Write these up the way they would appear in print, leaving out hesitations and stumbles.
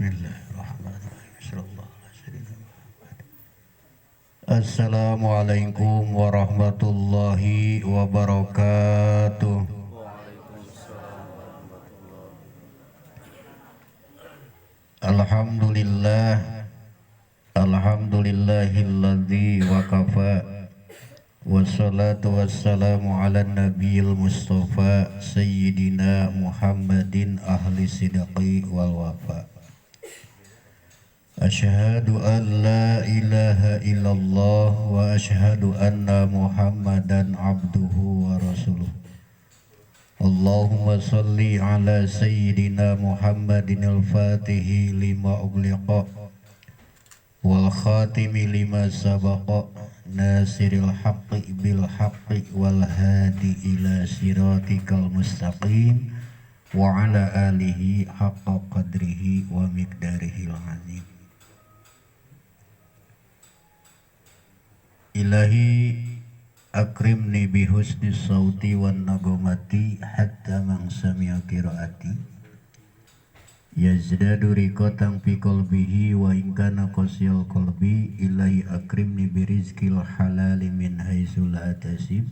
Bismillahirrahmanirrahim. Sallallahu alaihi wasallam. Assalamualaikum warahmatullahi wabarakatuh. Alhamdulillah, alhamdulillahilladzi wakafa. Wassalatu wassalamu ala nabiyil mustafa sayyidina Muhammadin ahli sidqi wal wafa. Asyhadu an la ilaha illallah wa asyhadu anna Muhammadan abduhu wa rasuluh. Allahumma salli ala sayyidina Muhammadin al-fatihi lima ugliqa wal khatimi lima sabaqa nasiril haqqi bil haqqi wal hadi ila siratikal mustaqim wa ala alihi haqqa qadrihi wa miqdarihil azim. Ilahi akrimni bihusni sauti wan nagomati hatta man sami'a qiraati yazdadu riqatan fi qalbihi wa in kana qasyal qalbi. Ilahi akrimni birizqil halali min haitsu la atasib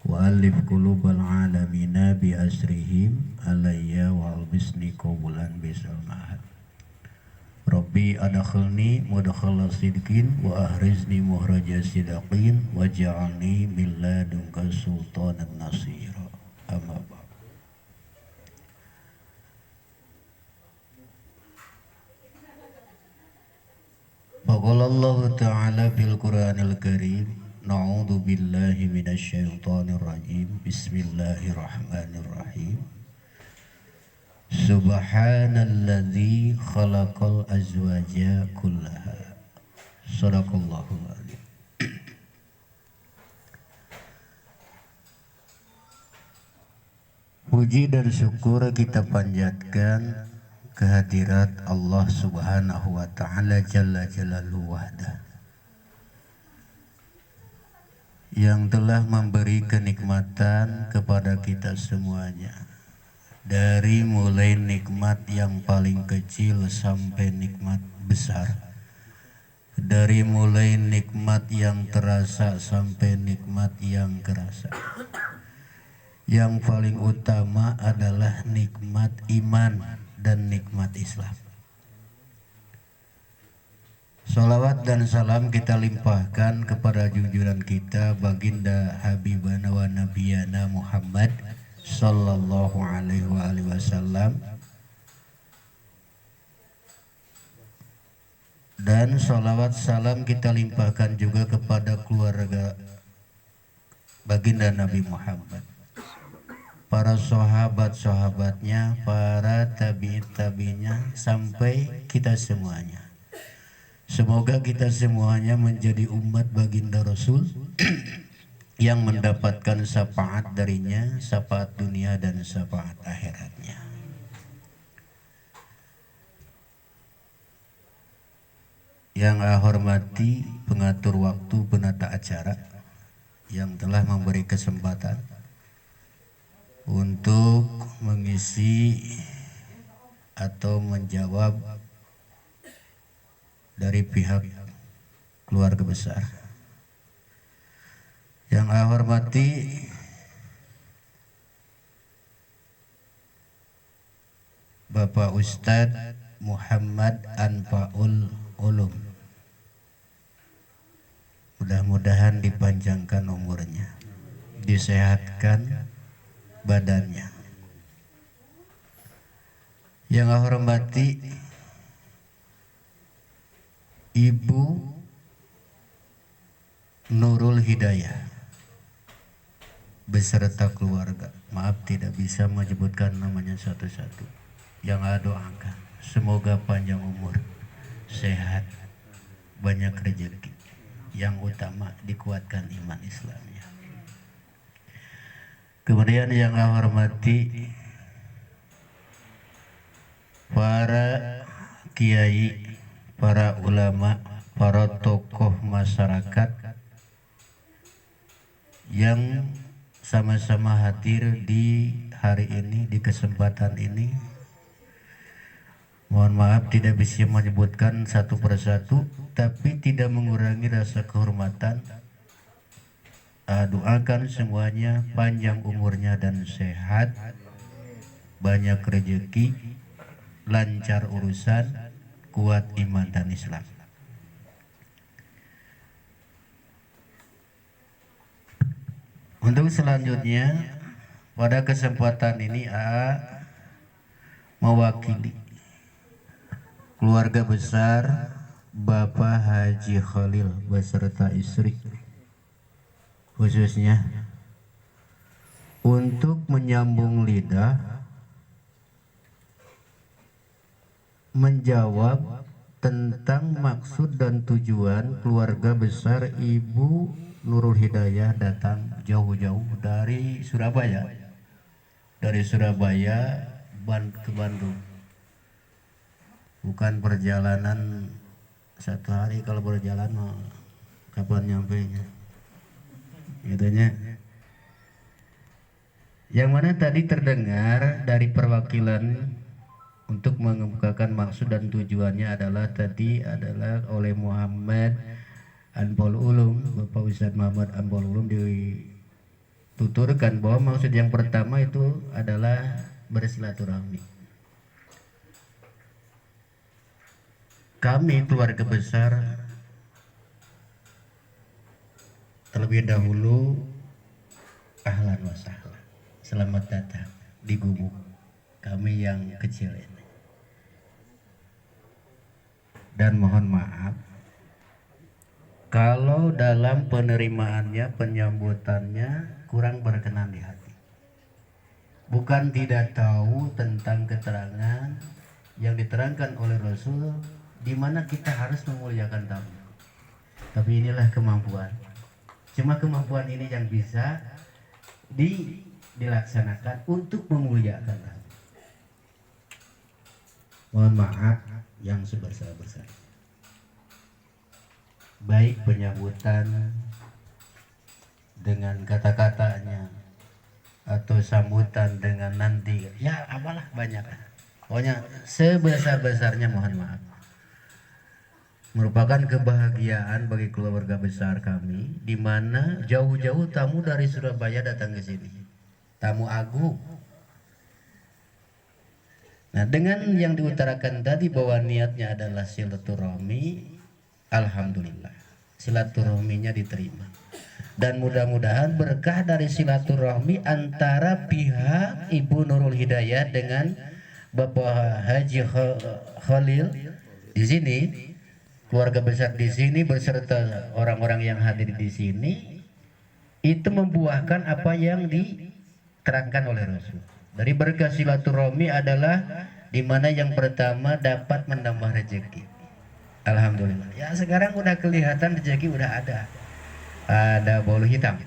wa alif qulubal alamina bi asrihim alayya wa albisni qabulan bisal mahad. Rabbi adkhilni mudkhala sidqin wa ahrizni muhraja sidqin waj'alni min ladunka sultanan nasira. Amma ba'd. Faqala Allah ta'ala fil Qur'anil Karim, na'udzu billahi minasy syaithanir rajim. Bismillahirrahmanirrahim. Subhanalladzi khalaqal azwaja kullaha. Shadaqallahul adzim. Puji dan syukur kita panjatkan kehadirat Allah Subhanahu wa taala jalla jalaluhu wahda, yang telah memberi kenikmatan kepada kita semuanya. Dari mulai nikmat yang paling kecil sampai nikmat besar, dari mulai nikmat yang terasa sampai nikmat yang kerasa. Yang paling utama adalah nikmat iman dan nikmat Islam. Salawat dan salam kita limpahkan kepada junjungan kita baginda Habibana wa Nabiyana Muhammad sallallahu alaihi wasallam, dan salawat salam kita limpahkan juga kepada keluarga baginda Nabi Muhammad, para sahabat-sahabatnya, para tabi'in-tabi'innya, sampai kita semuanya. Semoga kita semuanya menjadi umat baginda Rasul yang mendapatkan syafaat darinya, syafaat dunia dan syafaat akhiratnya. Yang saya hormati pengatur waktu, penata acara yang telah memberi kesempatan untuk mengisi atau menjawab dari pihak keluarga besar. Yang saya hormati Bapak Ustadz Muhammad Anfaul Ulum, mudah-mudahan dipanjangkan umurnya, disehatkan badannya. Yang saya hormati Ibu Nurul Hidayah beserta keluarga. Maaf tidak bisa menyebutkan namanya satu-satu. Yang saya doakan semoga panjang umur, sehat, banyak rezeki. Yang utama dikuatkan iman Islamnya. Kemudian yang saya hormati para kiai, para ulama, para tokoh masyarakat yang sama-sama hadir di hari ini, di kesempatan ini, Mohon maaf tidak bisa menyebutkan satu persatu, tapi tidak mengurangi rasa kehormatan. Doakan semuanya panjang umurnya dan sehat, banyak rezeki, lancar urusan, kuat iman dan Islam. Untuk selanjutnya pada kesempatan ini mewakili keluarga besar Bapak Haji Khalil beserta istri khususnya untuk menyambung lidah menjawab tentang maksud dan tujuan keluarga besar Ibu Nurul Hidayah datang jauh-jauh dari Surabaya ke Bandung. Bukan perjalanan satu hari, kalau berjalan kapan nyampenya gitunya. Yang mana tadi terdengar dari perwakilan untuk mengemukakan maksud dan tujuannya adalah oleh Muhammad Anbol Ulum, Bapak Ustadz Muhammad Anbol Ulum dituturkan bahwa maksud yang pertama itu adalah bersilaturahmi. Kami keluarga besar terlebih dahulu ahlan wa sahlan, selamat datang di gubuk kami yang kecil ini. Dan mohon maaf kalau dalam penerimaannya, penyambutannya kurang berkenan di hati. Bukan tidak tahu tentang keterangan yang diterangkan oleh Rasul di mana kita harus memuliakan tamu. Tapi inilah kemampuan. Cuma kemampuan ini yang bisa dilaksanakan untuk memuliakan tamu. Mohon maaf yang sebesar-besarnya. Baik penyambutan dengan kata-katanya atau sambutan dengan nanti ya apalah banyak, pokoknya sebesar-besarnya mohon maaf. Merupakan kebahagiaan bagi keluarga besar kami di mana jauh-jauh tamu dari Surabaya datang ke sini, tamu agung. Nah, dengan yang diutarakan tadi bahwa niatnya adalah silaturahmi, alhamdulillah silaturahminya diterima, dan mudah-mudahan berkah dari silaturahmi antara pihak Ibu Nurul Hidayah dengan Bapak Haji Khalil di sini, keluarga besar di sini beserta orang-orang yang hadir di sini, itu membuahkan apa yang diterangkan oleh Rasul. Dari berkah silaturahmi adalah di mana yang pertama dapat menambah rezeki. Alhamdulillah. Ya sekarang udah kelihatan rezeki udah ada. Ada bolu hitam.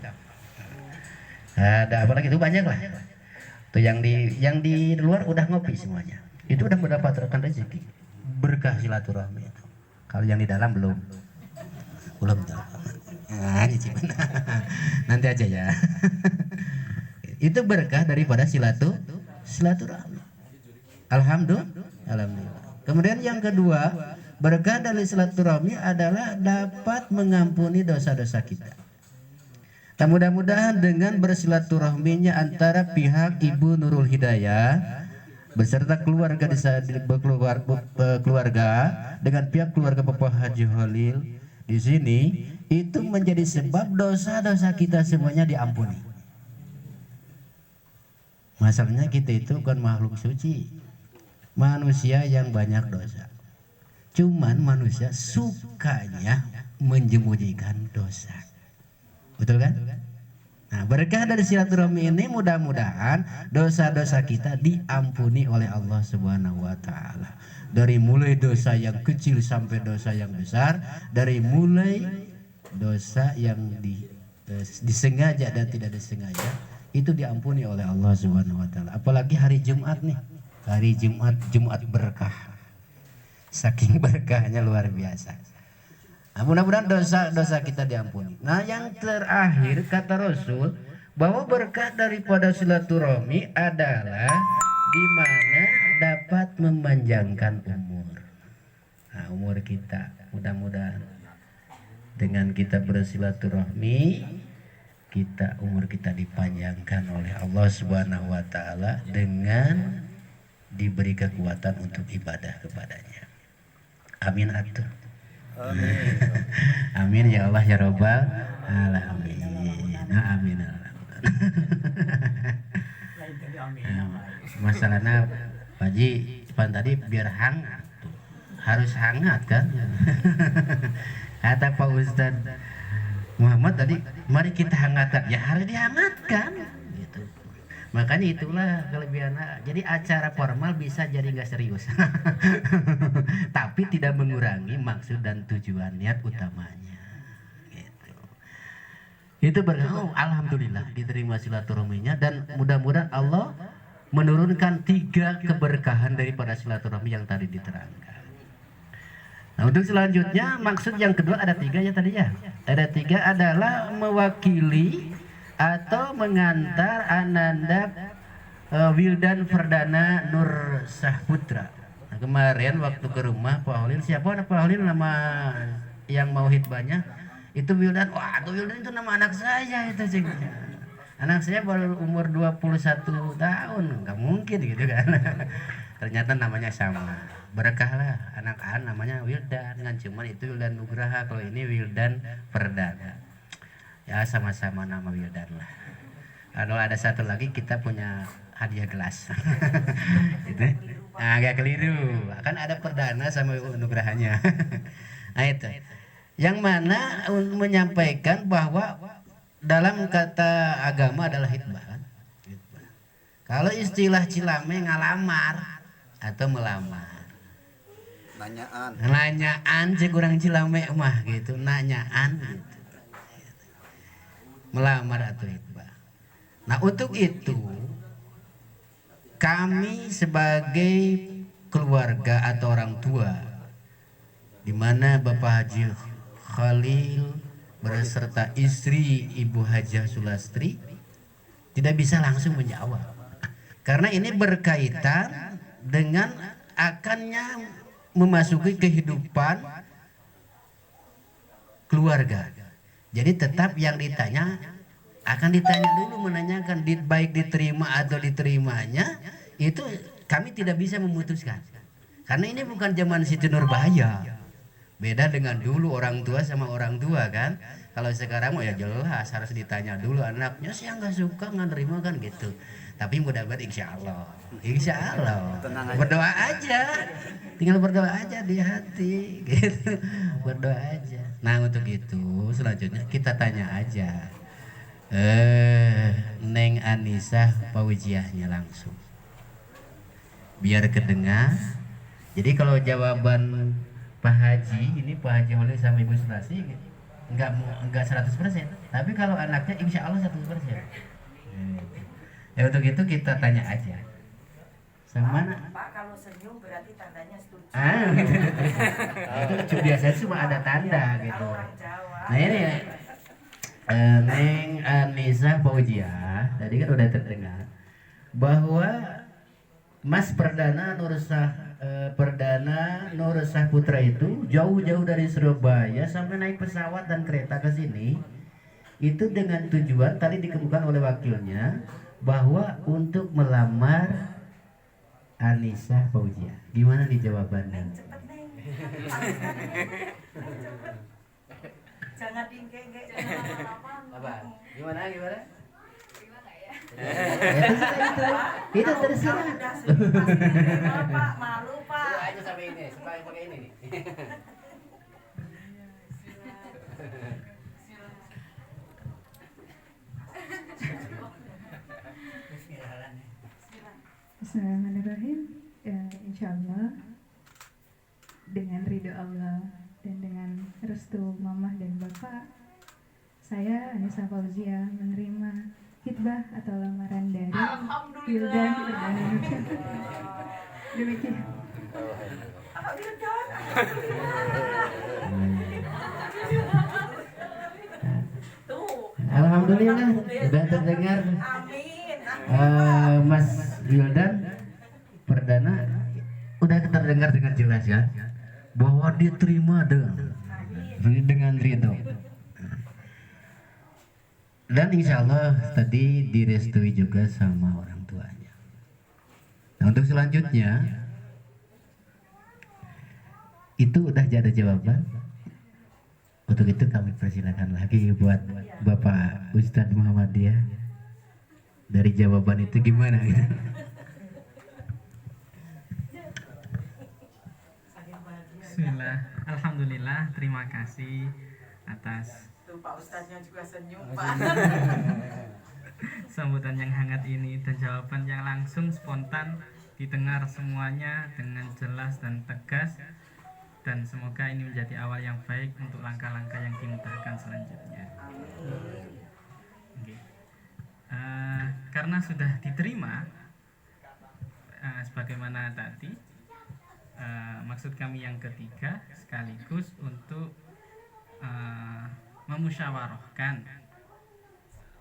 Ada apalagi itu banyak lah. Tuh yang di luar udah ngopi semuanya. Itu udah mendapatkan rezeki. Berkah silaturahmi itu. Kalau yang di dalam belum. Belum tahu. Nanti aja ya. Itu berkah daripada silaturahmi. Alhamdulillah. Kemudian yang kedua, berkah dari silaturahmi adalah dapat mengampuni dosa-dosa kita. Dan mudah-mudahan dengan bersilaturahminya antara pihak Ibu Nurul Hidayah beserta keluarga dengan pihak keluarga Bapak Haji Khalil di sini itu menjadi sebab dosa-dosa kita semuanya diampuni. Masalahnya kita itu bukan makhluk suci, manusia yang banyak dosa. Cuman manusia sukanya menjemujikan dosa. Betul kan? Nah, berkah dari silaturahmi ini mudah-mudahan dosa-dosa kita diampuni oleh Allah Subhanahu wa taala. Dari mulai dosa yang kecil sampai dosa yang besar, dari mulai dosa yang disengaja dan tidak disengaja, itu diampuni oleh Allah Subhanahu wa taala. Apalagi hari Jumat nih. Hari Jumat berkah. Saking berkahnya luar biasa. Nah, mudah-mudahan dosa-dosa kita diampuni. Nah, yang terakhir kata Rasul bahwa berkah daripada silaturahmi adalah di mana dapat dapat memanjangkan umur. Nah, umur kita mudah-mudahan dengan kita bersilaturahmi umur kita dipanjangkan oleh Allah Subhanahu wa taala dengan diberi kekuatan untuk ibadah kepadanya. Amin atuh. Amin. Amin ya Allah ya Rabbal alamin. Amin. Masalahnya Pak Haji pan tadi biar hangat tuh. Harus hangat kan. Kata Pak Ustadz Muhammad tadi, mari kita hangatkan. Ya harus dihangatkan gitu. Makanya itulah kelebihannya. Jadi acara formal bisa jadi nggak serius. Tapi tidak mengurangi maksud dan tujuan niat utamanya gitu. Itu alhamdulillah diterima silaturahminya, dan mudah-mudahan Allah menurunkan 3 keberkahan daripada silaturahmi yang tadi diterangkan. Nah, untuk selanjutnya maksud yang kedua ada 3 ya tadi ya. Ada 3 adalah mewakili atau mengantar Ananda Wildan Ferdana Nur Sahputra. Nah, kemarin waktu ke rumah Pak Holil, siapa Pak Holil nama yang mau hitbahnya? Itu Wildan. Wah, itu Wildan itu nama anak saya itu sih. Anak saya baru umur 21 tahun, nggak mungkin gitu kan. Ternyata namanya sama. Berkahlah anak-anak namanya Wildan kan, cuman itu Wildan Nugraha, kalau ini Wildan Perdana. Ya sama-sama nama Wildan lah. Kalau ada satu lagi kita punya hadiah gelas. Gitu. Nah, agak keliru. Kan ada Perdana sama Nugrahanya. Nah itu. Yang mana menyampaikan bahwa dalam kata agama adalah hitbah kan? Hitbah. Kalau istilah Cilame ngalamar atau melamar. Nanyaan sih kurang Cilame mah gitu, nanyaan gitu. Melamar atau hitbah. Nah, untuk itu kami sebagai keluarga atau orang tua, di mana Bapak Haji Khalil beserta istri Ibu Hajah Sulastri tidak bisa langsung menjawab, karena ini berkaitan dengan akannya memasuki kehidupan keluarga. Jadi tetap yang ditanya akan ditanya dulu, menanyakan baik diterima atau diterimanya itu kami tidak bisa memutuskan, karena ini bukan zaman Siti Nurbaya. Beda dengan dulu orang tua sama orang tua kan. Kalau sekarang ya jelas harus ditanya dulu, anaknya sih nggak suka nggak nerima kan gitu. Tapi mudah-mudahan insya Allah berdoa aja, tinggal berdoa aja di hati gitu, berdoa aja. Nah untuk itu selanjutnya kita tanya aja Neng Anissa Paujiahnya langsung biar kedengar. Jadi kalau jawaban Pak Haji ini, Pak Haji Holil sama Ibu Sulastri enggak 100%, tapi kalau anaknya insya Allah 100%. Ya untuk itu kita tanya aja. Sama mana? Pak, kalau senyum berarti tandanya setuju. Itu biasanya cuma ada tanda gitu. Nah ini ya, Neng Anissa Paujiah tadi kan udah terdengar bahwa Mas Perdana Nur Sahputra itu jauh-jauh dari Surabaya sampai naik pesawat dan kereta ke sini itu dengan tujuan tadi dikemukakan oleh wakilnya bahwa untuk melamar Anissa Paujiah. Gimana nih jawabannya? Cepet Neng. Jangan dingke-ngke. Apa? Gimana? Itu terserah. Pak, malu Pak. Aja sampai ini, sampai pakai ini nih. Bismillahirrahmanirrahim. Insya Allah dengan ridho Allah dan dengan restu Mamah dan Bapak, saya Anissa Paujiah menerima hitbah atau lamaran dari Wildan Perdana. Demikian. Alhamdulillah sudah terdengar. Amin. Mas Wildan Perdana udah terdengar dengan jelas ya bahwa diterima dengan ridho. Dan insya Allah tadi direstui juga sama orang tuanya. Nah untuk selanjutnya itu udah ada jawaban. Untuk itu kami persilakan lagi buat Bapak Ustadz Muhammadiyah. Dari jawaban itu gimana gitu? Bismillah, alhamdulillah, terima kasih atas Tuh Pak Ustadznya juga senyum Pak. sambutan yang hangat ini dan jawaban yang langsung spontan didengar semuanya dengan jelas dan tegas, dan semoga ini menjadi awal yang baik untuk langkah-langkah yang dimudahkan selanjutnya. Oke. Karena sudah diterima sebagaimana tadi, maksud kami yang ketiga sekaligus untuk memusyawarahkan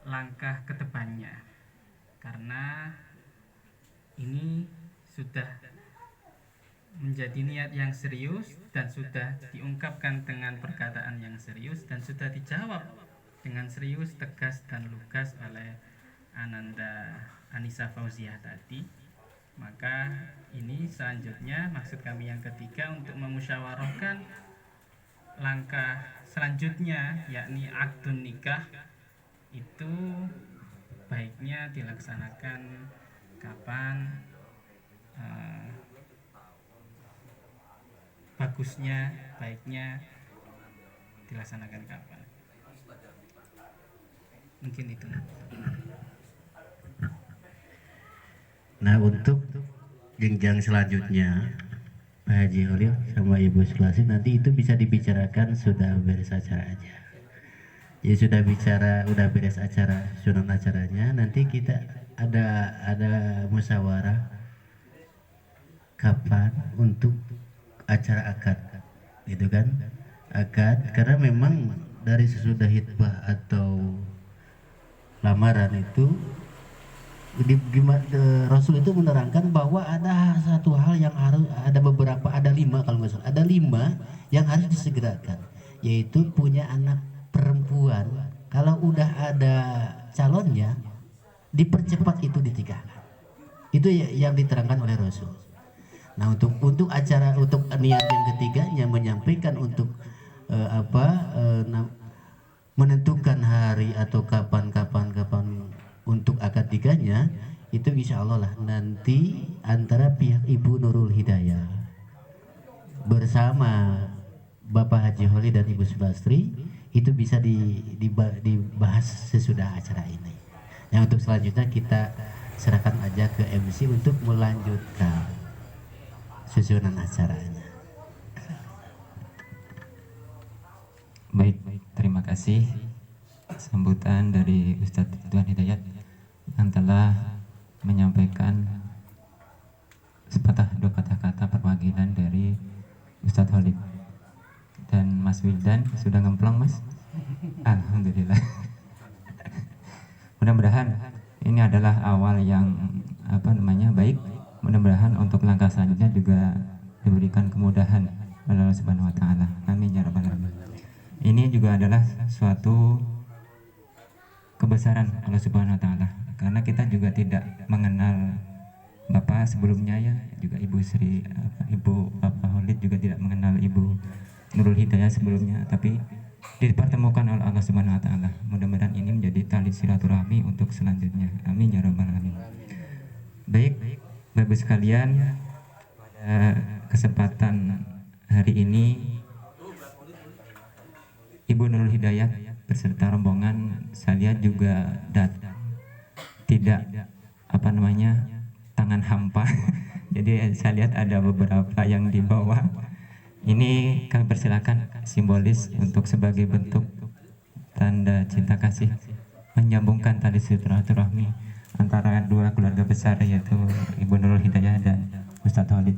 langkah ke depannya, karena ini sudah menjadi niat yang serius dan sudah diungkapkan dengan perkataan yang serius dan sudah dijawab dengan serius, tegas dan lugas oleh Ananda Anissa Fauziah tadi. Maka ini selanjutnya maksud kami yang ketiga untuk memusyawarahkan langkah selanjutnya, yakni akdun nikah itu baiknya dilaksanakan kapan, bagusnya, baiknya dilaksanakan kapan. Mungkin itu. Nah untuk jenjang selanjutnya Pak Haji Holil sama Ibu Sulasi nanti itu bisa dibicarakan sudah beres acara aja. Ya sudah beres acara, sunan acaranya, nanti kita ada musyawarah kapan untuk acara akad, gitu kan? Akad, karena memang dari sesudah hitbah atau lamaran itu Rasul itu menerangkan bahwa ada satu hal yang harus ada 5 kalau nggak salah, ada 5 yang harus disegerakan, yaitu punya anak perempuan. Kalau udah ada calonnya dipercepat itu dinikahkan. Itu yang diterangkan oleh Rasul. Nah untuk acara, untuk niat yang ketiganya menyampaikan untuk menentukan hari atau kapan untuk akad nikahnya, itu insya Allah lah nanti antara pihak Ibu Nurul Hidayah bersama Bapak Haji Holi dan Ibu Sulastri itu bisa dibahas sesudah acara ini. Yang untuk selanjutnya kita serahkan aja ke MC untuk melanjutkan susunan acaranya. Baik, terima kasih sambutan dari Ustadz Ridwan Hidayat yang telah menyampaikan sepatah dua patah kata perwakilan dari Ustadz Holid. Dan Mas Wildan sudah ngemplong, Mas? Alhamdulillah. Mudah-mudahan ini adalah awal yang baik. Mudah-mudahan untuk langkah selanjutnya juga diberikan kemudahan oleh Allah Subhanahu wa taala. Amin ya rabbal alamin. Ini juga adalah suatu kebesaran Allah Subhanahu wa taala, karena kita juga tidak mengenal Bapak sebelumnya ya, juga Ibu Bapak Holid juga tidak mengenal Ibu Nurul Hidayah sebelumnya, tapi dipertemukan oleh Allah Subhanahu wa taala. Mudah-mudahan ini menjadi tali silaturahmi untuk selanjutnya. Amin ya rabbal alamin. Baik, Bapak sekalian, pada kesempatan hari ini Ibu Nurul Hidayah beserta rombongan saya juga datang tidak tangan hampa. Jadi saya lihat ada beberapa yang dibawa. Ini kami persilakan simbolis untuk sebagai bentuk tanda cinta kasih, menyambungkan tali silaturahmi antara dua keluarga besar, yaitu Ibu Nurul Hidayah dan Ustadz Holid.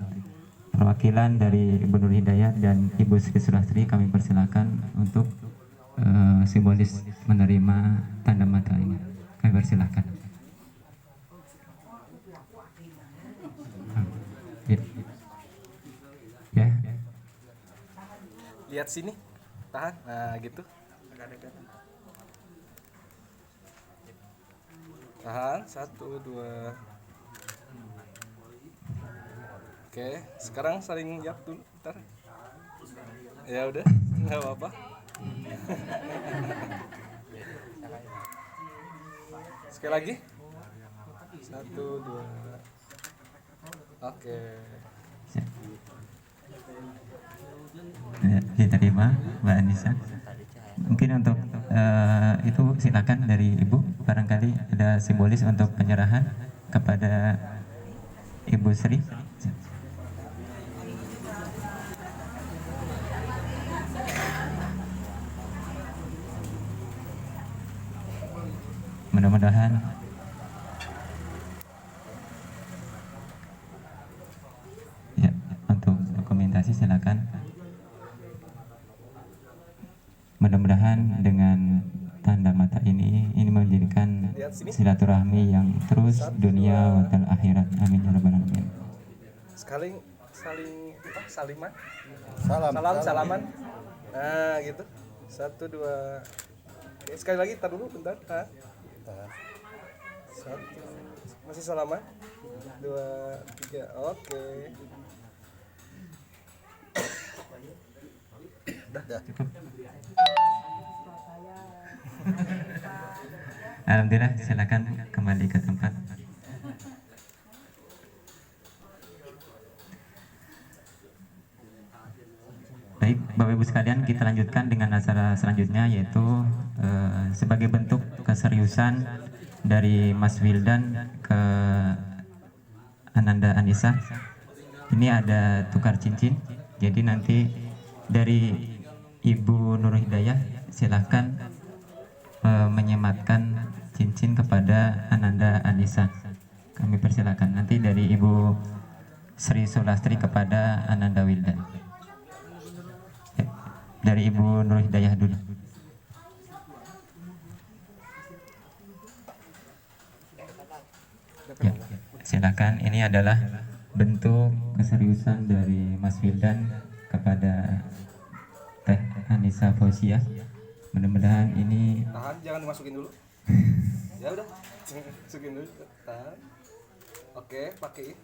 Perwakilan dari Ibu Nurul Hidayah dan Ibu Sri Sulastri kami persilakan untuk simbolis menerima tanda mata ini. Kami persilakan. Ya. lihat sini, tahan, nah gitu, tahan, 1, 2. Oke, sekarang saling jawab dulu, bentar. Ya udah, nggak apa-apa. Sekali lagi, 1, 2. Oke. Diterima Mbak Anissa. Mungkin untuk itu silakan dari Ibu, barangkali ada simbolis untuk penyerahan kepada Ibu Sri. Mudah-mudahan ya, untuk dokumentasi silakan. Mudah-mudahan dengan tanda mata ini menjadikan silaturahmi yang terus dunia dan akhirat. Amin ya rabbal alamin. Saling saliman. Salaman. Nah, gitu. 1, 2. Oke, sekali lagi, tar dulu bentar. Tahan. 1. Masih salaman. 2, 3. Oke. Dah. Cukup. Alhamdulillah, silakan kembali ke tempat. Baik, Bapak Ibu sekalian, kita lanjutkan dengan acara selanjutnya, yaitu sebagai bentuk keseriusan dari Mas Wildan ke Ananda Anissa. Ini ada tukar cincin. Jadi nanti dari Ibu Nur Hidayah silahkan menyematkan cincin kepada Ananda Anissa. Kami persilakan. Nanti dari Ibu Sri Sulastri kepada Ananda Wildan. Dari Ibu Nur Hidayah dulu. Ya, silakan. Ini adalah bentuk keseriusan dari Mas Wildan kepada Teh Anissa Fauzia. Mudah-mudahan ini Tahan, jangan dimasukin dulu. Ya udah, masukin dulu. Tahan. Oke, pakai.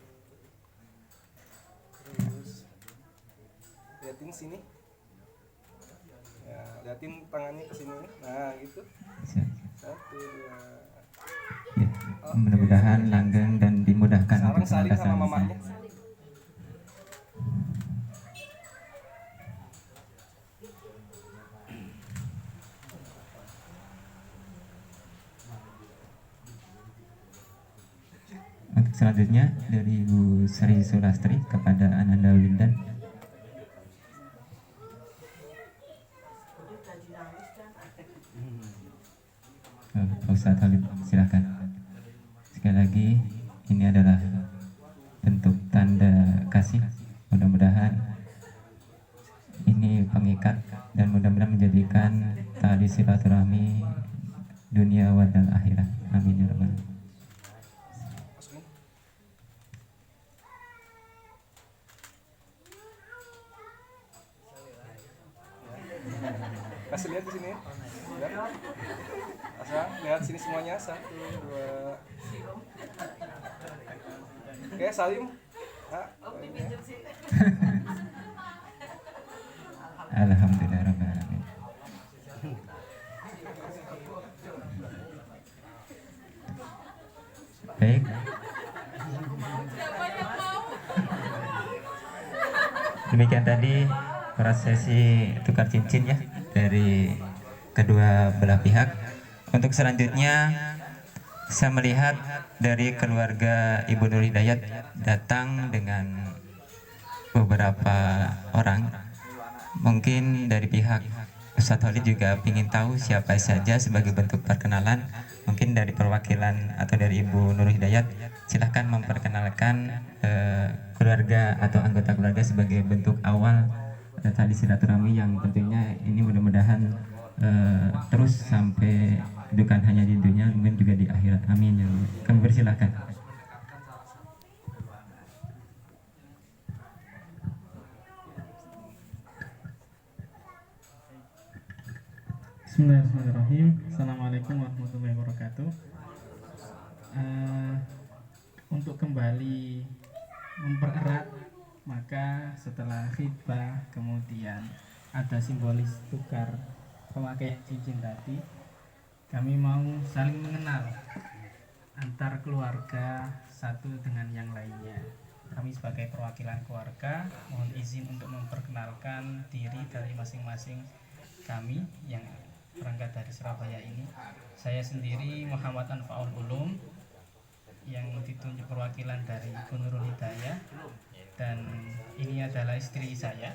Terus liatin sini. Ya, liatin tangannya ke sini. Nah, gitu. 1, 2. ya, mudah-mudahan langgeng dan dimudahkan untuk Saling sama penatasan. mamanya. Untuk selanjutnya dari Ibu Sri Sulastri kepada Ananda Wildan. Ustaz Halid, silakan. Sekali lagi, ini adalah bentuk tanda kasih. Mudah-mudahan ini pengikat dan mudah-mudahan menjadikan tali silaturahmi dunia dan akhirat. Amin ya rabbal alamin. Kasih lihat di sini. Lihat. Asal lihat sini semuanya. 1, 2. Oke, salim. Alhamdulillah rabbil alamin. Baik. Demikian tadi prosesi tukar cincin ya dari kedua belah pihak. Untuk selanjutnya saya melihat dari keluarga Ibu Nur Hidayat datang dengan beberapa orang. Mungkin dari pihak Ustadz Khalid juga ingin tahu siapa saja sebagai bentuk perkenalan. Mungkin dari perwakilan atau dari Ibu Nur Hidayat, silahkan memperkenalkan keluarga atau anggota keluarga sebagai bentuk awal tali silaturahmi yang tentunya ini mudah-mudahan terus sampai bukan hanya di dunia, mungkin juga di akhirat. Amin ya Allah. Kami persilahkan. Bismillahirrahmanirrahim. Assalamualaikum warahmatullahi wabarakatuh. Untuk kembali mempererat, maka setelah khitbah kemudian ada simbolis tukar pemakaian cincin tadi, kami mau saling mengenal antar keluarga satu dengan yang lainnya. Kami sebagai perwakilan keluarga mohon izin untuk memperkenalkan diri dari masing-masing kami yang berangkat dari Surabaya ini. Saya sendiri Muhammad Anfaul Ulum yang ditunjuk perwakilan dari Ibu Nurul Hidayah, dan ini adalah istri saya,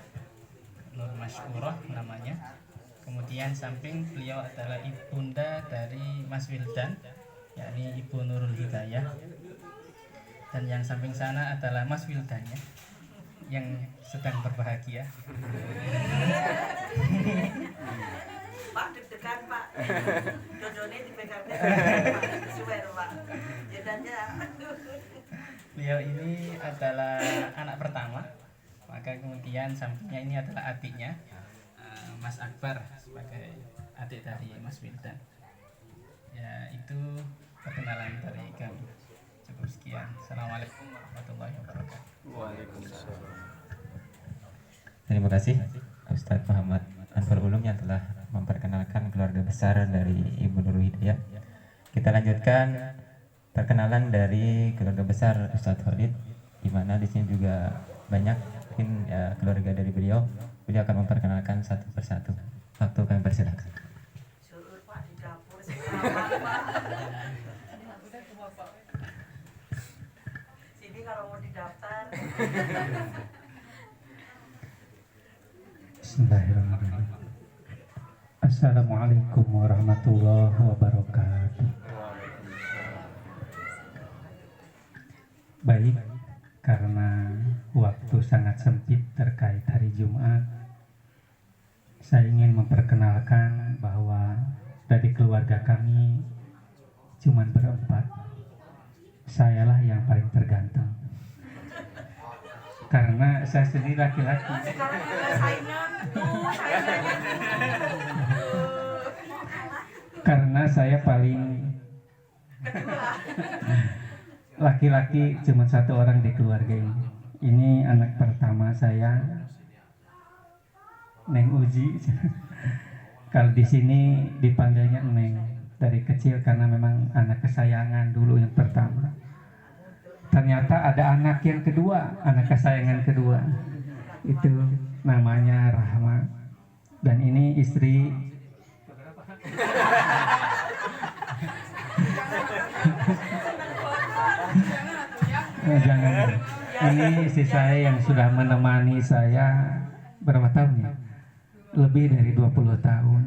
Nur Masykurah namanya. Kemudian samping beliau adalah ibunda dari Mas Wildan, yakni Ibu Nurul Hidayah. Dan yang samping sana adalah Mas Wildannya yang sedang berbahagia. Pak deg-degan Pak. Dodone dipegang-pegang Pak. Swear Pak. Jedanya. Beliau ini adalah anak pertama, maka kemudian sampingnya ini adalah adiknya, Mas Akbar, sebagai adik dari Mas Wildan. Ya, itu perkenalan dari kami. Cukup sekian. Assalamualaikum warahmatullahi wabarakatuh. Waalaikumsalam. Terima kasih Ustadz Muhammad Anwar Ulum yang telah memperkenalkan keluarga besar dari Ibu Nurul Hidayah. Kita lanjutkan perkenalan dari keluarga besar Ustadz Khalid, di mana di sini juga banyak mungkin ya, keluarga dari beliau. Beliau akan memperkenalkan satu persatu. Waktu kami persilakan. Suruh Pak di dapur sekarang Pak. Sini kalau mau didaftar. Bismillahirrahmanirrahim. Assalamualaikum warahmatullahi wabarakatuh. Baik, karena waktu sangat sempit terkait hari Jumat, saya ingin memperkenalkan bahwa dari keluarga kami cuma berempat. Sayalah yang paling terganteng. Karena saya sendiri laki-laki. Sekarang kita saingan. Saingannya. Karena saya paling laki-laki, cuma satu orang di keluarga ini. Ini anak pertama saya, Neng Uji. Kalau di sini dipanggilnya Neng dari kecil karena memang anak kesayangan dulu yang pertama. Ternyata ada anak yang kedua, anak kesayangan kedua. Itu namanya Rahma. Dan ini istri jangan. Ini istri saya yang sudah menemani saya berapa tahun ya? Lebih dari 20 tahun.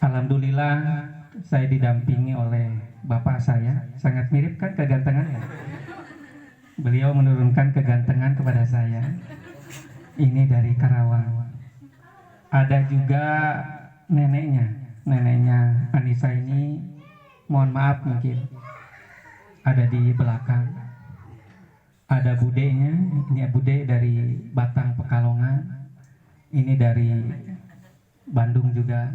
Alhamdulillah saya didampingi oleh bapak saya. Sangat mirip kan kegantengannya. Beliau menurunkan kegantengan kepada saya. Ini dari Karawang. Ada juga neneknya Anissa ini, mohon maaf mungkin ada di belakang. Ada budenya, ini bude dari Batang Pekalongan, ini dari Bandung juga.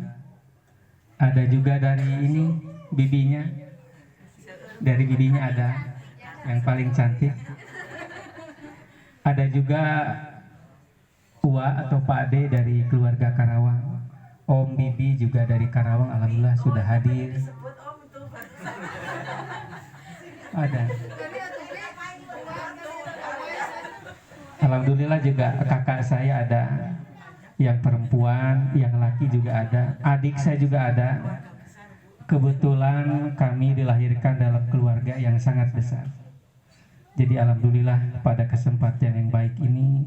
Ada juga dari ini bibinya, dari bibinya ada yang paling cantik. Ada juga Ua atau Pak Ade dari keluarga Karawang. Om Bibi juga dari Karawang, alhamdulillah sudah hadir. Sebut Om tuh. Ada. Alhamdulillah juga kakak saya ada, yang perempuan, yang laki juga ada, adik saya juga ada. Kebetulan kami dilahirkan dalam keluarga yang sangat besar. Jadi alhamdulillah pada kesempatan yang baik ini,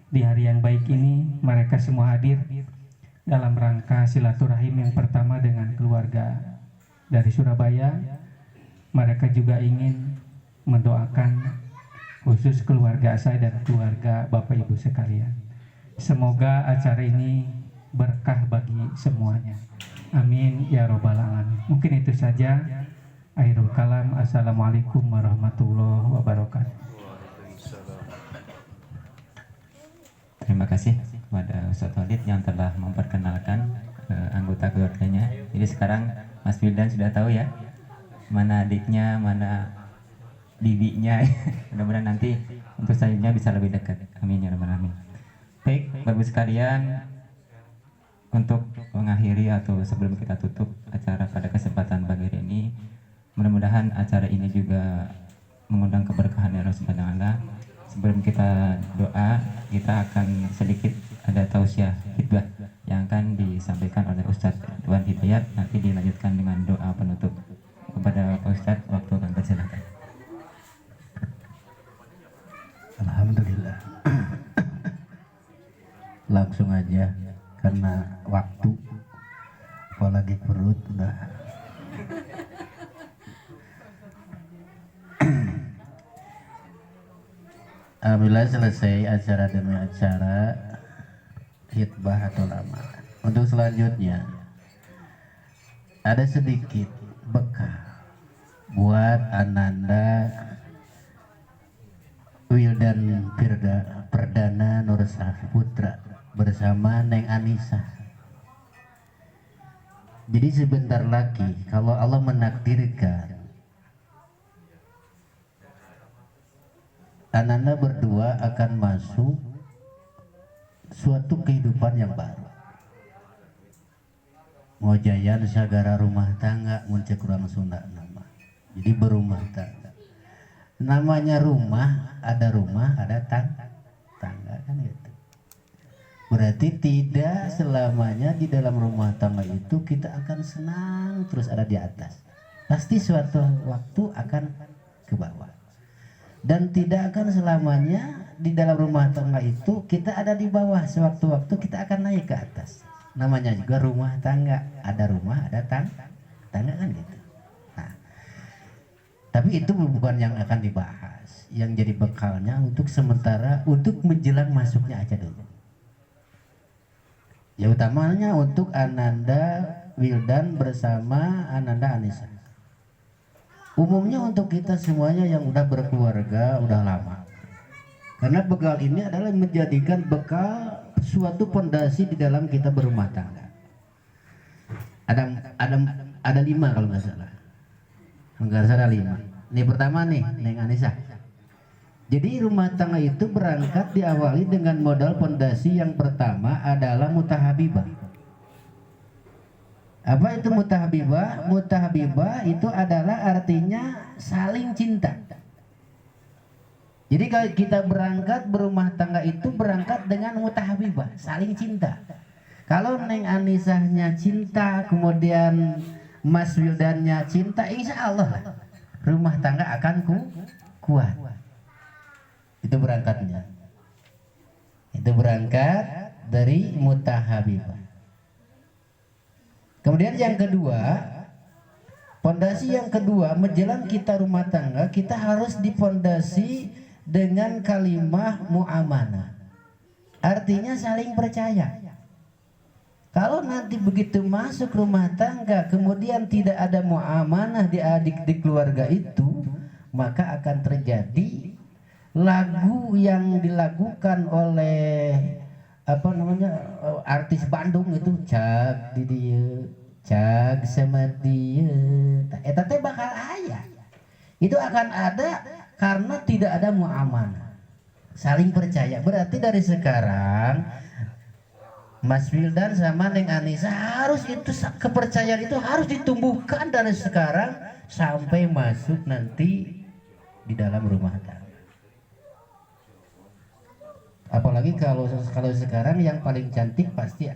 di hari yang baik ini, mereka semua hadir dalam rangka silaturahim yang pertama dengan keluarga dari Surabaya. Mereka juga ingin mendoakan khusus keluarga saya dan keluarga Bapak Ibu sekalian. Semoga acara ini berkah bagi semuanya. Amin ya robbal alamin. Mungkin itu saja. Akhirul kalam. Assalamualaikum warahmatullahi wabarakatuh. Terima kasih kepada Ustadz Khalid yang telah memperkenalkan anggota keluarganya. Jadi sekarang Mas Wildan sudah tahu ya mana adiknya, mana bibinya. Mudah-mudahan nanti untuk selanjutnya bisa lebih dekat. Amin ya rabbal alamin. Baik, Bapak Ibu sekalian, untuk mengakhiri atau sebelum kita tutup acara pada kesempatan pagi hari ini, mudah-mudahan acara ini juga mengundang keberkahan dari Allah Subhanahu wa taala. Sebelum kita doa, kita akan sedikit ada tausiah khutbah yang akan disampaikan oleh Ustadz Ridwan Hidayat, nanti dilanjutkan dengan doa penutup. Kepada Pak Ustadz, waktu akan persilakan. Alhamdulillah. Langsung aja karena waktu, apalagi perut udah. Alhamdulillah selesai acara demi acara khutbah atau lamaran. Untuk selanjutnya ada sedikit bekal buat Ananda Wildan Perdana Nur Saputra bersama Neng Anissa. Jadi sebentar lagi kalau Allah menakdirkan, Ananda berdua akan masuk suatu kehidupan yang baru. Ngojayan sagara rumah tangga muncul kurang Sunda nama. Jadi berumah tangga. Namanya rumah, ada tangga kan gitu. Berarti tidak selamanya di dalam rumah tangga itu kita akan senang terus ada di atas. Pasti suatu waktu akan ke bawah. Dan tidak akan selamanya di dalam rumah tangga itu kita ada di bawah. Sewaktu-waktu kita akan naik ke atas. Namanya juga rumah tangga. Ada rumah, ada tangga kan gitu. Nah, tapi itu bukan yang akan dibahas. Yang jadi bekalnya untuk sementara, untuk menjelang masuknya aja dulu. Ya utamanya untuk Ananda Wildan bersama Ananda Anissa. Umumnya untuk kita semuanya yang udah berkeluarga, udah lama. Karena bekal ini adalah menjadikan bekal suatu pondasi di dalam kita berumah tangga. Ada 5 kalau nggak salah. Nggak salah 5. Ini pertama nih, Neng Anissa. Jadi rumah tangga itu berangkat diawali dengan modal pondasi yang pertama adalah mutahabibah. Apa itu mutahabibah? Mutahabibah itu adalah artinya saling cinta. Jadi kalau kita berangkat berumah tangga itu berangkat dengan mutahabibah, saling cinta. Kalau Neng Anisahnya cinta, kemudian Mas Wildannya cinta, insya Allah rumah tangga akan kuat. Itu berangkatnya. Itu berangkat dari mutahabibah. Kemudian yang kedua, pondasi yang kedua menjelang kita rumah tangga, kita harus dipondasi dengan kalimah mu'amanah. Artinya saling percaya. Kalau nanti begitu masuk rumah tangga kemudian tidak ada mu'amanah di keluarga itu, maka akan terjadi lagu yang dilakukan oleh artis Bandung itu, cak di dia, cak sama dia, eta teh bakal aya. Itu akan ada karena tidak ada muamanah, saling percaya. Berarti dari sekarang Mas Wildan sama Neng Anissa harus itu kepercayaan itu harus ditumbuhkan dari sekarang sampai masuk nanti di dalam rumah tangga. Apalagi kalau sekarang yang paling cantik pasti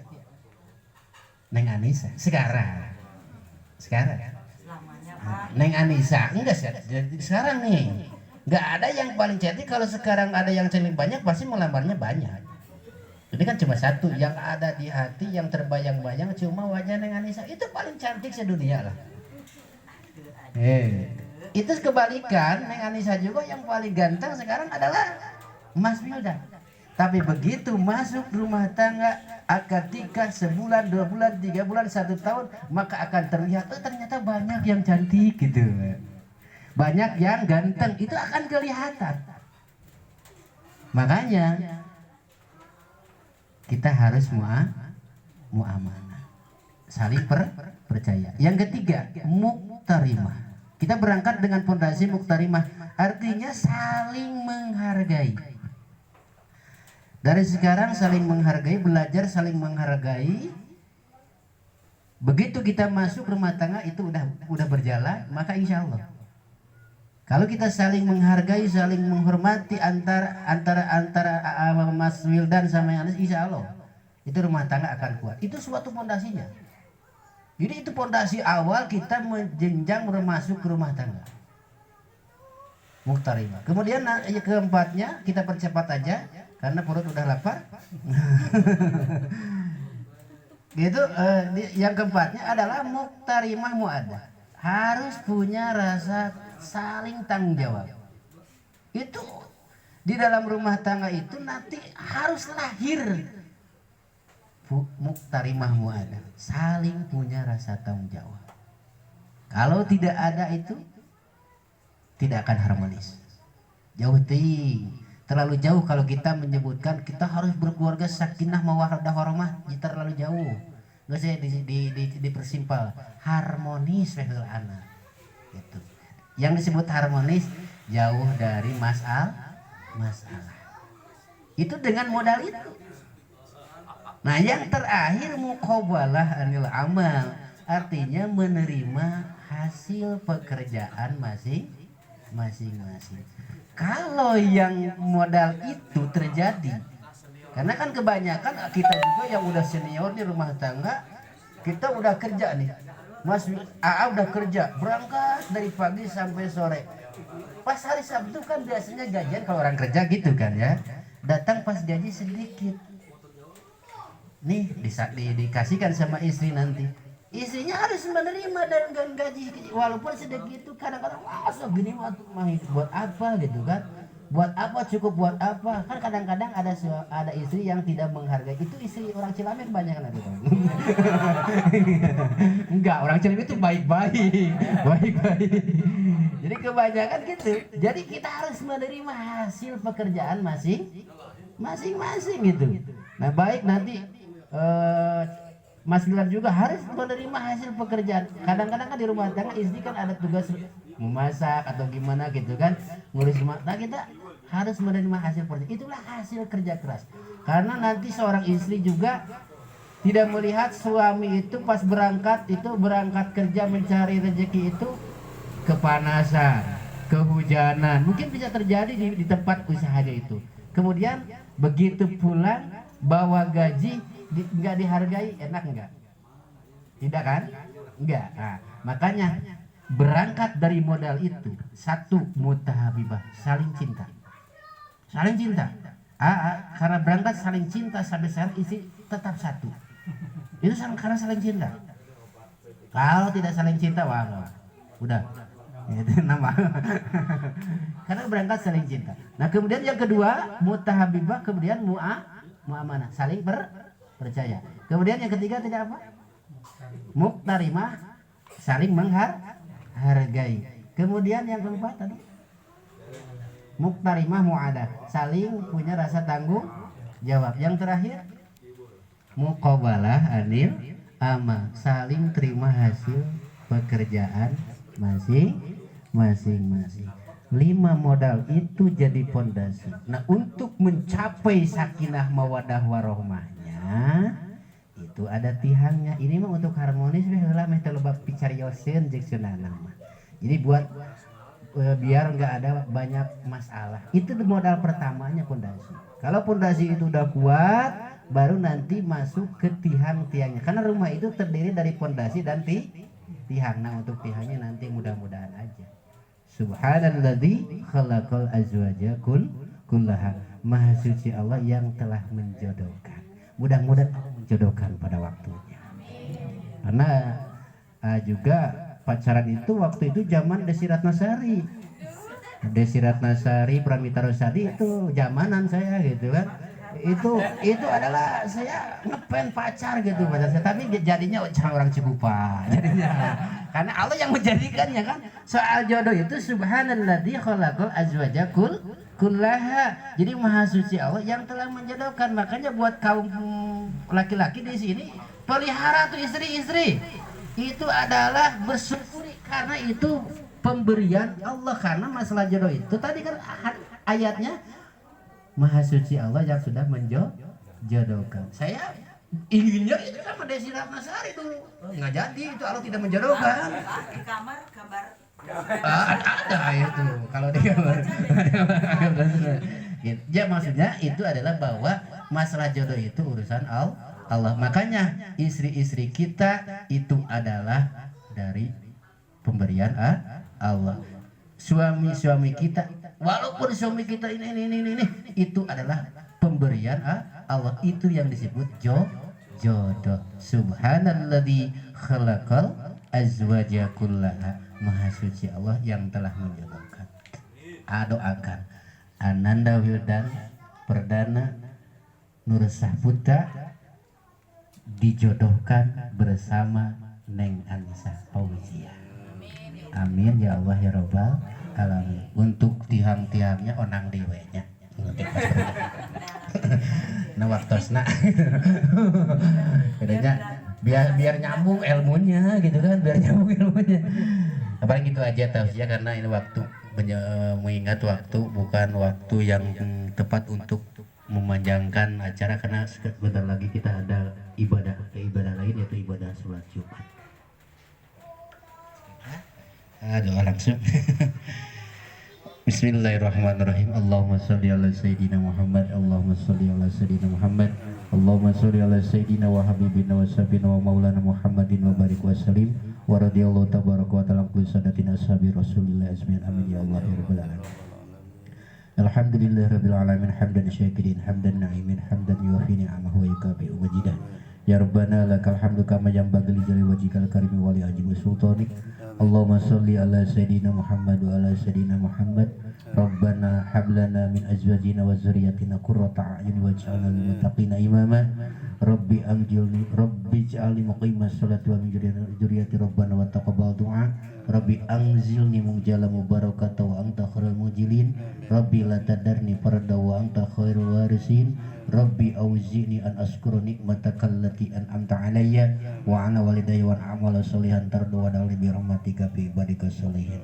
Neng Anissa sekarang Neng Anissa enggak sih sekarang nih nggak ada yang paling cantik. Kalau sekarang ada yang cantik banyak pasti melamarnya banyak. Ini kan cuma satu yang ada di hati yang terbayang-bayang cuma wajah Neng Anissa, itu paling cantik sedunia lah. Itu kebalikan, Neng Anissa juga yang paling ganteng sekarang adalah Mas Wildan. Tapi begitu masuk rumah tangga, ketika sebulan, 2 bulan, 3 bulan, 1 tahun, maka akan terlihat ternyata banyak yang cantik gitu, banyak yang ganteng, itu akan kelihatan. Makanya kita harus muamanah. saling percaya. Yang ketiga, muktarimah. Kita berangkat dengan fondasi muktarimah, artinya saling menghargai. Dari sekarang saling menghargai, belajar saling menghargai. Begitu kita masuk rumah tangga itu udah berjalan, maka insya Allah. Kalau kita saling menghargai, saling menghormati antara Mas Wildan sama yang lain, insya Allah itu rumah tangga akan kuat. Itu suatu fondasinya. Jadi itu fondasi awal kita menjenjang masuk ke rumah tangga. Muktarimah. Kemudian keempatnya kita percepat aja karena perut udah lapar. Gitu. Yang keempatnya adalah muktarimah mu'adah. Harus punya rasa saling tanggung jawab. Itu di dalam rumah tangga itu nanti harus lahir muktarimah mu'adah, saling punya rasa tanggung jawab. Kalau tidak ada itu tidak akan harmonis. Jauh terlalu jauh kalau kita menyebutkan kita harus berkeluarga sakinah mawaddah warahmah, terlalu jauh. Nggak saya dipersimpel harmonis anak. Gitu. Yang disebut harmonis jauh dari masalah. Itu dengan modal itu. Nah yang terakhir muqabalah anil amal, artinya menerima hasil pekerjaan masing-masing. Kalau yang modal itu terjadi, karena kan kebanyakan kita juga yang udah senior di rumah tangga, kita udah kerja nih, Mas AA udah kerja, berangkat dari pagi sampai sore. Pas hari Sabtu kan biasanya gajian kalau orang kerja gitu kan ya, datang pas gaji sedikit. Nih dikasihkan sama istri nanti, istrinya harus menerima dengan gaji walaupun sedikit. Kadang-kadang masa gini buat apa gitu kan, buat apa, cukup buat apa. Kan kadang-kadang ada istri yang tidak menghargai. Itu istri orang Cilamen banyak kan ada. Enggak, orang Cilamen itu baik-baik. Jadi kebanyakan gitu. Jadi kita harus menerima hasil pekerjaan masing-masing gitu. Nah baik nanti Mas Bilar juga harus menerima hasil pekerjaan. Kadang-kadang kan di rumah tangga istri kan ada tugas memasak atau gimana gitu kan, ngurus rumah. Nah kita harus menerima hasil pekerjaan. Itulah hasil kerja keras. Karena nanti seorang istri juga tidak melihat suami itu pas berangkat kerja mencari rezeki itu kepanasan, kehujanan. Mungkin bisa terjadi di tempat usahanya itu. Kemudian begitu pulang bawa gaji nggak dihargai, enak nggak? Tidak kan? Enggak. Nah, makanya berangkat dari modal itu, satu mutahabibah, saling cinta. Karena berangkat saling cinta sampai sekarang istri tetap satu. Itu karena saling cinta. Kalau tidak saling cinta, wah, udah. Itu nama. Karena berangkat saling cinta. Nah kemudian yang kedua mutahabibah, kemudian muamanah, saling percaya. Kemudian yang ketiga tidak apa? Muktarimah, saling menghargai. Kemudian yang keempat tadi muktarimah mu'adah, saling punya rasa tanggung jawab. Yang terakhir muqabalah anil amal, saling terima hasil pekerjaan masing-masing. 5 modal itu jadi pondasi. Nah untuk mencapai sakinah mawaddah warahmahnya itu ada tihangnya. Ini mah untuk harmonis lah meh telebak picarioseun jeung sunana. Jadi buat biar nggak ada banyak masalah. Itu modal pertamanya pondasi. Kalau pondasi itu udah kuat, baru nanti masuk ke tiang-tiangnya. Karena rumah itu terdiri dari pondasi dan tihang. Nah untuk tihangnya nanti mudah-mudahan aja. Subhanalladzi khalaqal azwaja kullaha. Maha suci Allah yang telah menjodohkan. Mudah-mudahan Allah menjodohkan pada waktunya. Karena juga pacaran itu waktu itu zaman Desi Ratnasari, Pramita Rosadi itu zamanan saya gitu kan. Itu adalah saya ngepen pacar gitu pacar saya, tapi jadinya orang Cikupa jadinya. Karena Allah yang menjadikannya kan. Soal jodoh itu subhanalladzi khalaqal azwaja kullaha. Jadi maha suci Allah yang telah menjodohkan. Makanya buat kaum laki-laki di sini pelihara tuh istri-istri. Itu adalah bersyukuri karena itu pemberian Allah. Karena masalah jodoh itu tadi kan ayatnya Maha Suci Allah yang sudah menjodohkan. Saya inginnya itu sama Desi Ratnasari dulu, nggak jadi, itu Allah tidak menjodohkan. Di kamar gambar. Ada itu kalau di kamar. Ya maksudnya itu adalah bahwa masalah jodoh itu urusan Allah. Makanya istri-istri kita itu adalah dari pemberian Allah. Suami-suami kita, walaupun suami kita ini itu adalah pemberian Allah. Itu yang disebut jodoh. Subhanalladzi khalaqal azwaja kullaha. Maha suci Allah yang telah menjodohkan. Doakan Ananda Wildan Perdana Nur Saputra dijodohkan bersama Neng Anissa Fauzia. Amin ya Allah ya Rabbal alamin. Untuk tiang-tiangnya onang dewenya. Nah waktosna. Bedanya biar nyambung ilmunya gitu kan, biar nyambung ilmunya. Paling gitu aja tausiah karena ini waktu mengingat waktu bukan waktu yang tepat untuk memanjangkan acara karena sebentar lagi kita ada ibadah lain yaitu ibadah sholat Jumat. Doa langsung. Bismillahirrahmanirrahim. Allahumma sholli ala sayyidina Muhammad. Allahumma sholli ala sayyidina Muhammad. Allahumma sholli ala sayyidina wa habibina wa sayyidina wa maulana Muhammadin wa barik wa salim wa radhiyallahu tabaraka wa ta'ala kulli sadatina ashabi Rasulillah ajmain. Amin ya Allah ya rabbal alamin. Alhamdulillahirabbil alamin hamdan syakirin hamdan na'imin hamdan yuwafi ni'amahu wa yukabi'u majidah. Ya Rabbana lakal hamdu kama yanbaghi li jalali wajhikal karimi wa li ajmi sultanik. Allahumma sholli ala sayyidina Muhammad wa ala sayyidina Muhammad. Rabbana hab lana min azwajina wa dzurriyyatina qurrata a'yun waj'alna lil muttaqina imama. Rabbi ij'alni muqimas sholati wa min dzurriyyati Rabbana wa taqabbal du'a. Rabbi anzilni munjala mubarakata wa anta khairul mujilin. Rabbi la tadarni farda wa anta khairul warisin. Rabbi auzi'ni an askura nikmataka allati an'amta alayya wa ala walidayya wa a'mala sholihan tardu wa da'li bi rahmatika fi ibadika sholihin.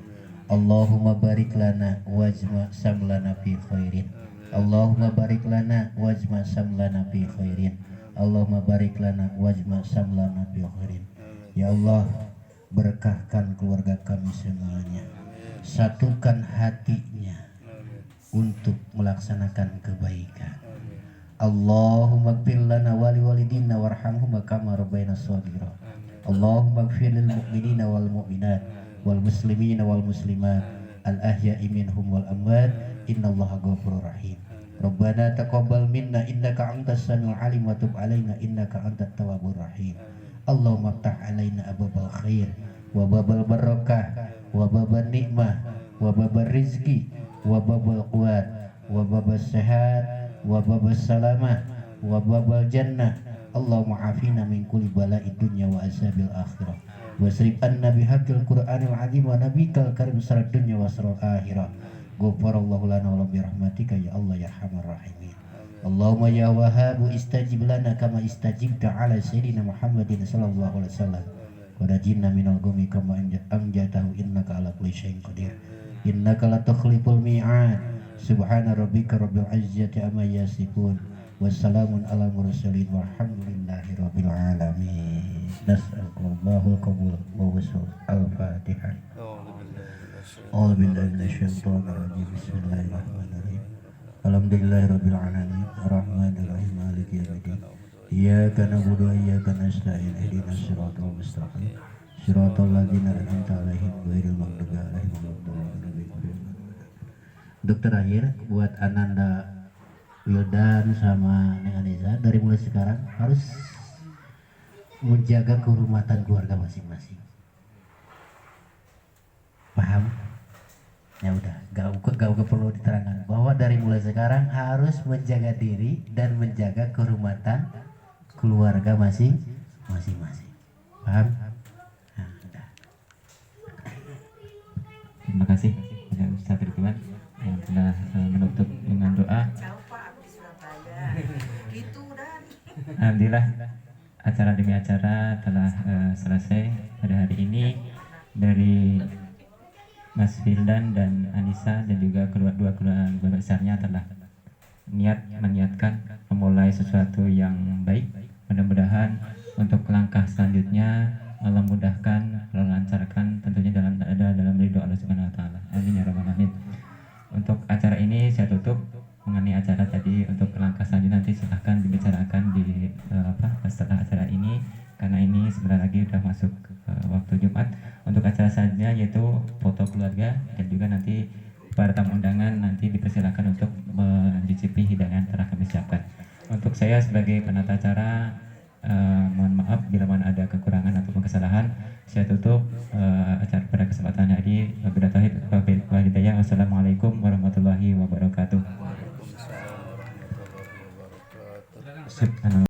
Allahumma barik lana wajma samlana fi khairin. Allahumma barik lana wajma samlana fi khairin. Allahumma barik lana wajma samlana fi khairin. Ya Allah, berkahkan keluarga kami semuanya, satukan hatinya untuk melaksanakan kebaikan. Allahumma ighfir lana wa li walidina warhamhum kama rabbayana shaghira. Allahumma ighfir lil mu'minina wal mu'minat wal muslimina wal muslimat al ahya'i minhum wal amwat innallaha ghafurur rahim. Rabbana taqabbal minna innaka antas samiul alim wa tub alaina innaka antat tawwabur rahim. Allahumma ftah alaina abwabal khair wa babal barakah wa babal nikmah wa babal rizki wa babal quwat wa babal sehat wa babas salamah wa babal jannah. Allahumma afina min kulli bala'id dunya wa azabil akhirah wa srif anna bihaqqil qur'anil azim wa nabikal karim sarad dunya wa sarad akhirah. Ghafarallahu lana wa bi rahmatika ya Allah ya arhamar rahimin. Allahumma ya wahhabu istajib lana kama istajibta ala sayyidina Muhammadin sallallahu alaihi wasallam wa najinna minal ghumi kama amjatahu innaka ala kulli syai'in qadir. Innaka la tukhliful mi'ad. Subhana rabbika rabbil izzati amma yasifun wassalamun ala mursalin walhamdulillahi rabbil alamin. Nas'alullahu al-qabul wa wasul al-fatihah. A'udzu billahi minasyaitonir rajim. Bismillahirrahmanirrahim. Alhamdulillahi rabbil alamin arrahmanir rahim maliki yaumiddin. Iyyaka na'budu wa iyyaka nasta'in ihdinas siratal mustaqim siratal ladzina an'amta 'alaihim ghairil maghdubi 'alaihim waladdallin. Untuk terakhir buat Ananda Wildan sama Neng Anissa, dari mulai sekarang harus menjaga kehormatan keluarga masing-masing. Paham? Ya udah, gak perlu diterangkan bahwa dari mulai sekarang harus menjaga diri dan menjaga kehormatan keluarga masing-masing. Paham? Nah, udah. Terima kasih kepada Ustaz Ridwan yang telah menutup dengan doa. Jauh Pak, aku di Surabaya. Gitu dan. Alhamdulillah acara demi acara telah selesai pada hari ini. Dari Mas Fildan dan Anissa dan juga dua keluarga besarnya telah meniatkan memulai sesuatu yang baik. Mudah-mudahan untuk langkah selanjutnya Allah mudahkan, Allah lancarkan, tentunya dalam ridho Allah Subhanahu wa taala. Amin ya rabbal alamin. Untuk acara ini saya tutup. Mengenai acara tadi, untuk langkah selanjutnya nanti silahkan dibicarakan di setelah acara ini, karena ini sebentar lagi sudah masuk waktu Jumat. Untuk acara selanjutnya yaitu foto keluarga, dan juga nanti para tamu undangan nanti dipersilakan untuk mencicipi hidangan telah kami siapkan. Untuk saya sebagai penata acara, mohon maaf bila mana ada kekurangan ataupun kesalahan. Saya tutup acara pada kesempatan hari ini. Wassalamualaikum warahmatullahi wabarakatuh.